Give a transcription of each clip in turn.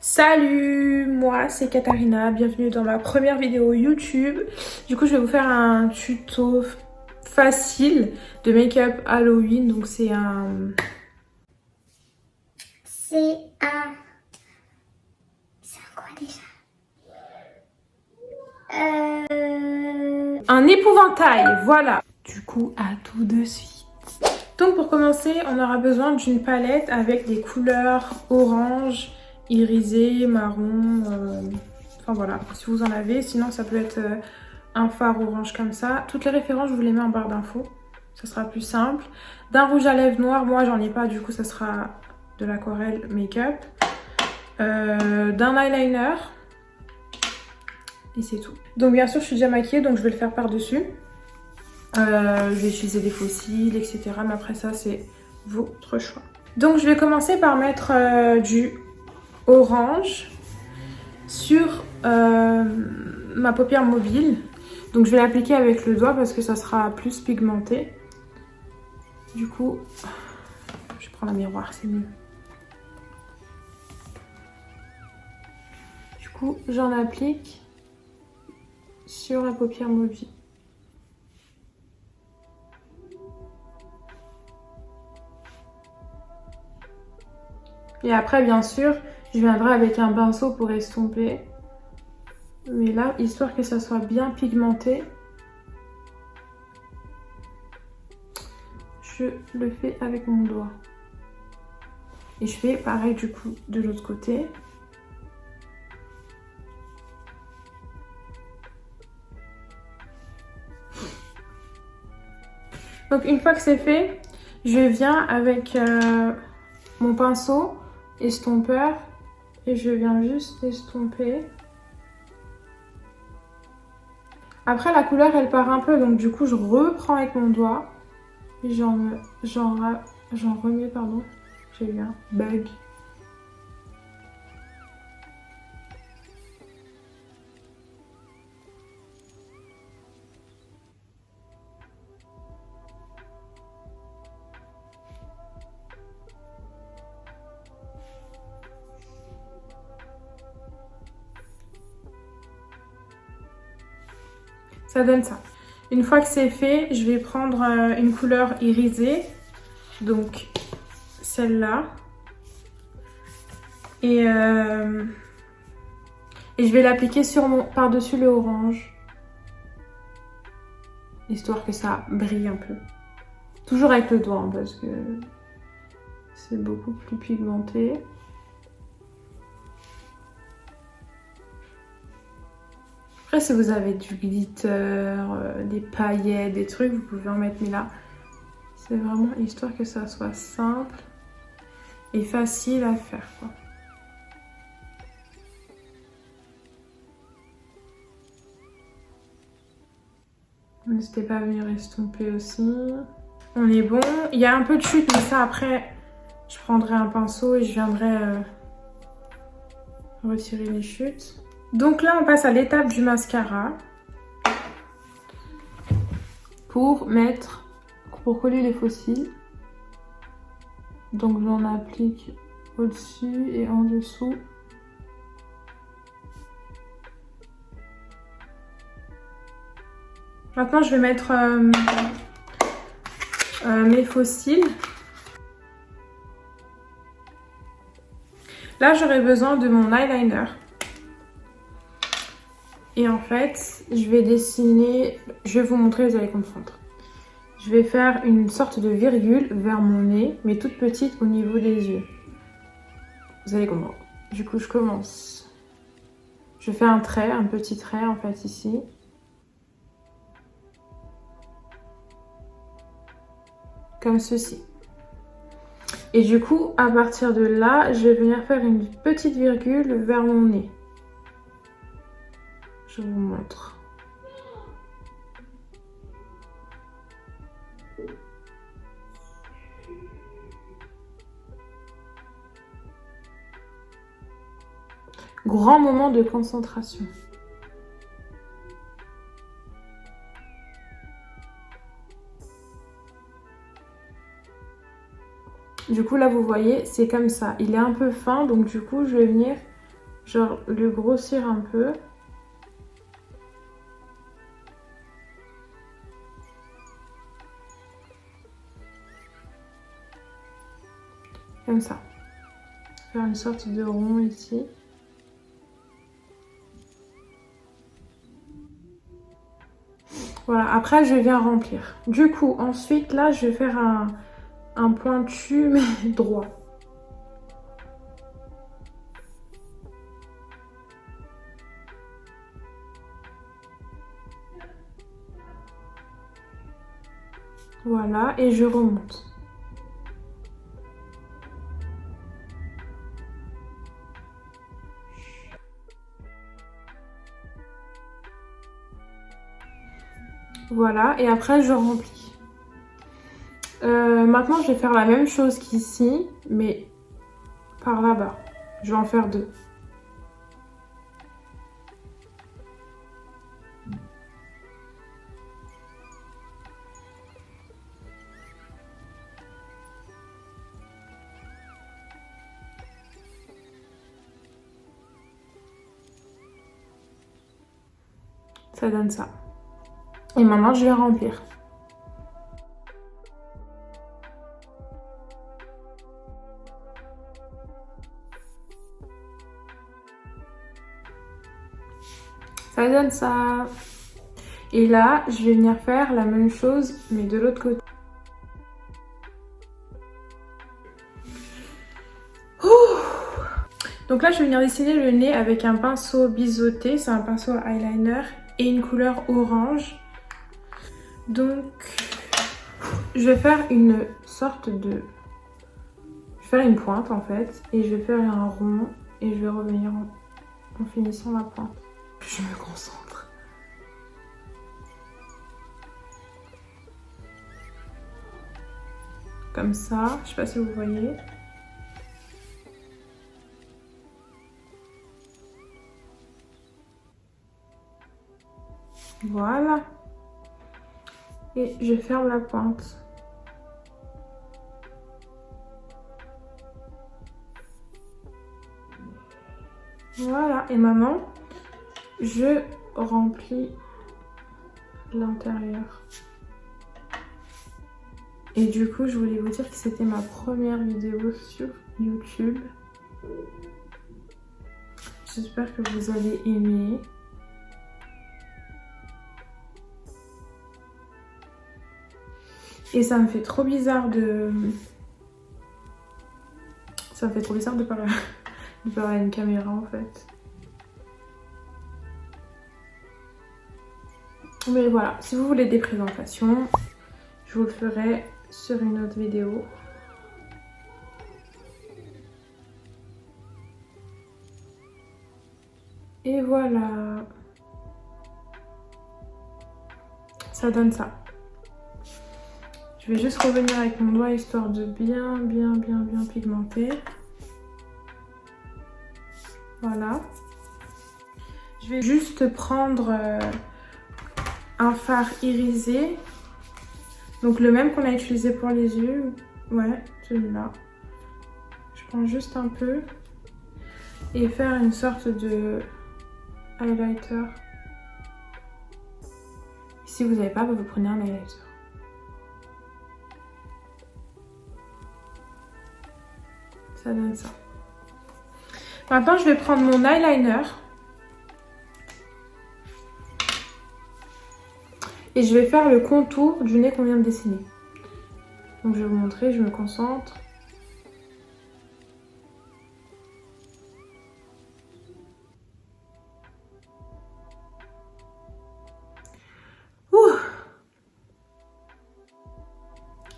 Salut, moi c'est Katharina, bienvenue dans ma première vidéo YouTube. Du coup je vais vous faire un tuto facile de make-up Halloween. Donc c'est un... C'est un quoi déjà? Un épouvantail, voilà. Du coup à tout de suite. Donc pour commencer on aura besoin d'une palette avec des couleurs orange, irisé, marron, enfin voilà, si vous en avez. Sinon ça peut être un fard orange comme ça. Toutes les références je vous les mets en barre d'infos, ça sera plus simple. D'un rouge à lèvres noir, moi j'en ai pas, du coup ça sera de l'aquarelle make-up. D'un eyeliner. Et c'est tout. Donc bien sûr je suis déjà maquillée, donc je vais le faire par dessus. Je vais utiliser des faux cils, etc. Mais après ça c'est votre choix. Donc je vais commencer par mettre du orange sur ma paupière mobile. Donc je vais l'appliquer avec le doigt parce que ça sera plus pigmenté. Du coup, je prends la miroir, c'est mieux. Du coup, j'en applique sur la paupière mobile. Et après, bien sûr, je viendrai avec un pinceau pour estomper. Mais là, histoire que ça soit bien pigmenté, je le fais avec mon doigt. Et je fais pareil du coup de l'autre côté. Donc une fois que c'est fait, je viens avec mon pinceau estompeur et je viens juste estomper. Après la couleur elle part un peu, donc du coup je reprends avec mon doigt et j'en remets, pardon, j'ai eu un bug. Ça donne ça. Une fois que c'est fait, je vais prendre une couleur irisée, donc celle-là. Et je vais l'appliquer sur par-dessus le orange. Histoire que ça brille un peu. Toujours avec le doigt, hein, parce que c'est beaucoup plus pigmenté. Après, si vous avez du glitter, des paillettes, des trucs, vous pouvez en mettre. Mais là, c'est vraiment histoire que ça soit simple et facile à faire, quoi. N'hésitez pas à venir estomper aussi. On est bon. Il y a un peu de chute, mais ça, après, je prendrai un pinceau et je viendrai retirer les chutes. Donc là, on passe à l'étape du mascara. Pour coller les faux cils. Donc j'en applique au-dessus et en dessous. Maintenant je vais mettre mes faux cils. Là j'aurai besoin de mon eyeliner. Et en fait je vais dessiner, je vais vous montrer, vous allez comprendre. Je vais faire une sorte de virgule vers mon nez, mais toute petite au niveau des yeux. Vous allez comprendre. Du coup je commence. Je fais un trait, un petit trait en fait ici. Comme ceci. Et du coup, à partir de là, je vais venir faire une petite virgule vers mon nez. Je vous montre. Grand moment de concentration. Du coup, là, vous voyez, c'est comme ça. Il est un peu fin, donc du coup, je vais venir genre le grossir un peu. Comme ça. Faire une sorte de rond ici. Voilà, après je viens remplir. Du coup, ensuite là, je vais faire un pointu mais droit. Voilà, et je remonte. Voilà, et après je remplis. Maintenant, je vais faire la même chose qu'ici, mais par là-bas. Je vais en faire 2. Ça donne ça. Et maintenant, je vais remplir. Ça donne ça. Et là, je vais venir faire la même chose, mais de l'autre côté. Donc là, je vais venir dessiner le nez avec un pinceau biseauté. C'est un pinceau eyeliner et une couleur orange. Donc, je vais faire une sorte de... Je vais faire une pointe en fait. Et je vais faire un rond. Et je vais revenir en finissant la pointe. Je me concentre. Comme ça. Je sais pas si vous voyez. Voilà. Et je ferme la pointe. Voilà. Et maintenant, je remplis l'intérieur. Et du coup, je voulais vous dire que c'était ma première vidéo sur YouTube. J'espère que vous allez aimer. Et ça me fait trop bizarre de... Ça me fait trop bizarre de parler à une caméra en fait. Mais voilà, si vous voulez des présentations, je vous le ferai sur une autre vidéo. Et voilà. Ça donne ça. Je vais juste revenir avec mon doigt histoire de bien pigmenter. Voilà. Je vais juste prendre un fard irisé. Donc le même qu'on a utilisé pour les yeux. Ouais, celui-là. Je prends juste un peu. Et faire une sorte de highlighter. Si vous n'avez pas, vous prenez un highlighter. Ça donne ça. Maintenant, je vais prendre mon eyeliner. Et je vais faire le contour du nez qu'on vient de dessiner. Donc je vais vous montrer, je me concentre. Ouh.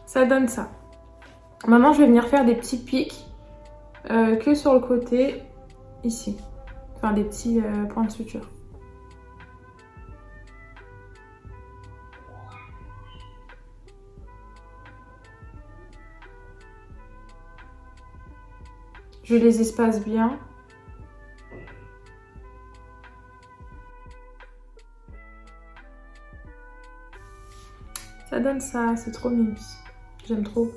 Ça donne ça. Maintenant, je vais venir faire des petits pics que sur le côté, ici. Enfin, des petits points de suture. Je les espace bien. Ça donne ça, c'est trop mignon. J'aime trop.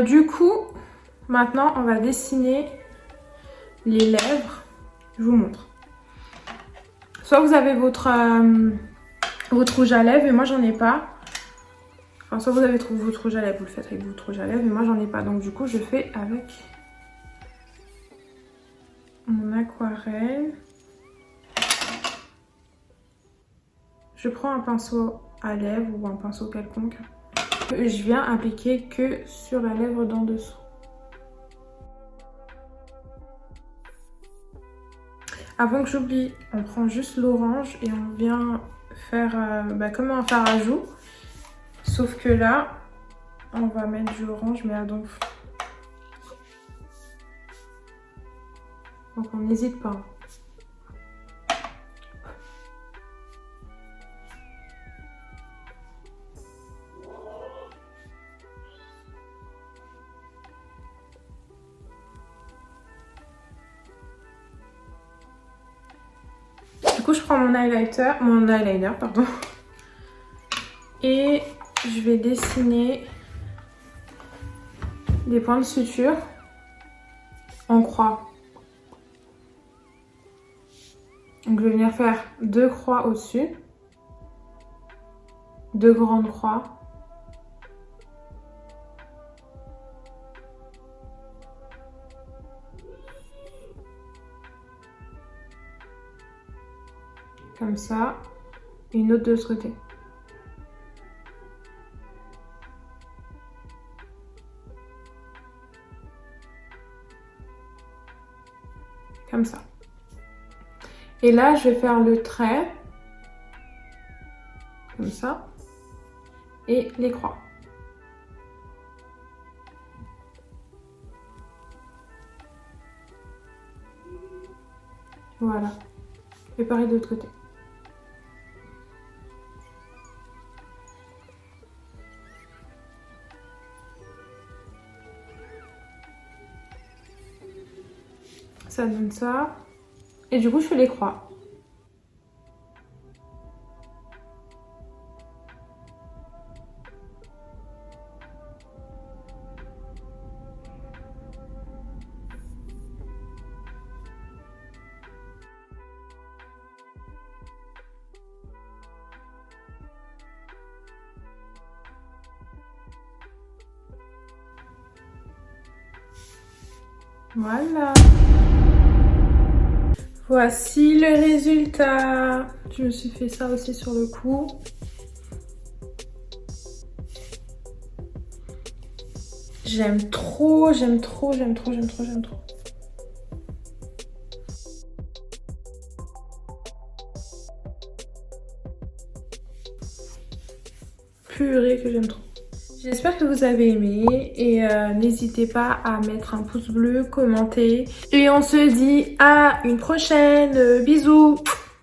Du coup, Maintenant, on va dessiner les lèvres. Je vous montre. Soit vous avez votre rouge à lèvres et moi j'en ai pas. Enfin, soit vous avez votre rouge à lèvres, vous le faites avec votre rouge à lèvres et moi j'en ai pas. Donc du coup, je fais avec mon aquarelle. Je prends un pinceau à lèvres ou un pinceau quelconque. Je viens appliquer que sur la lèvre d'en dessous. Avant que j'oublie, on prend juste l'orange et on vient faire comme un fard à joues. Sauf que là, on va mettre du orange mais à donf. Donc on n'hésite pas. Du coup, je prends mon eyeliner, pardon, et je vais dessiner des points de suture en croix. Donc, je vais venir faire 2 croix au-dessus, 2 grandes croix. Comme ça, et une autre de ce côté. Comme ça. Et là, je vais faire le trait. Comme ça. Et les croix. Voilà. Et pareil de l'autre côté. Ça donne ça. Et du coup, je fais les croix. Voilà. Voici le résultat. Je me suis fait ça aussi sur le cou. J'aime trop, j'aime trop, j'aime trop, j'aime trop, j'aime trop. Purée que j'aime trop. J'espère que vous avez aimé et n'hésitez pas à mettre un pouce bleu, commenter. Et on se dit à une prochaine. Bisous.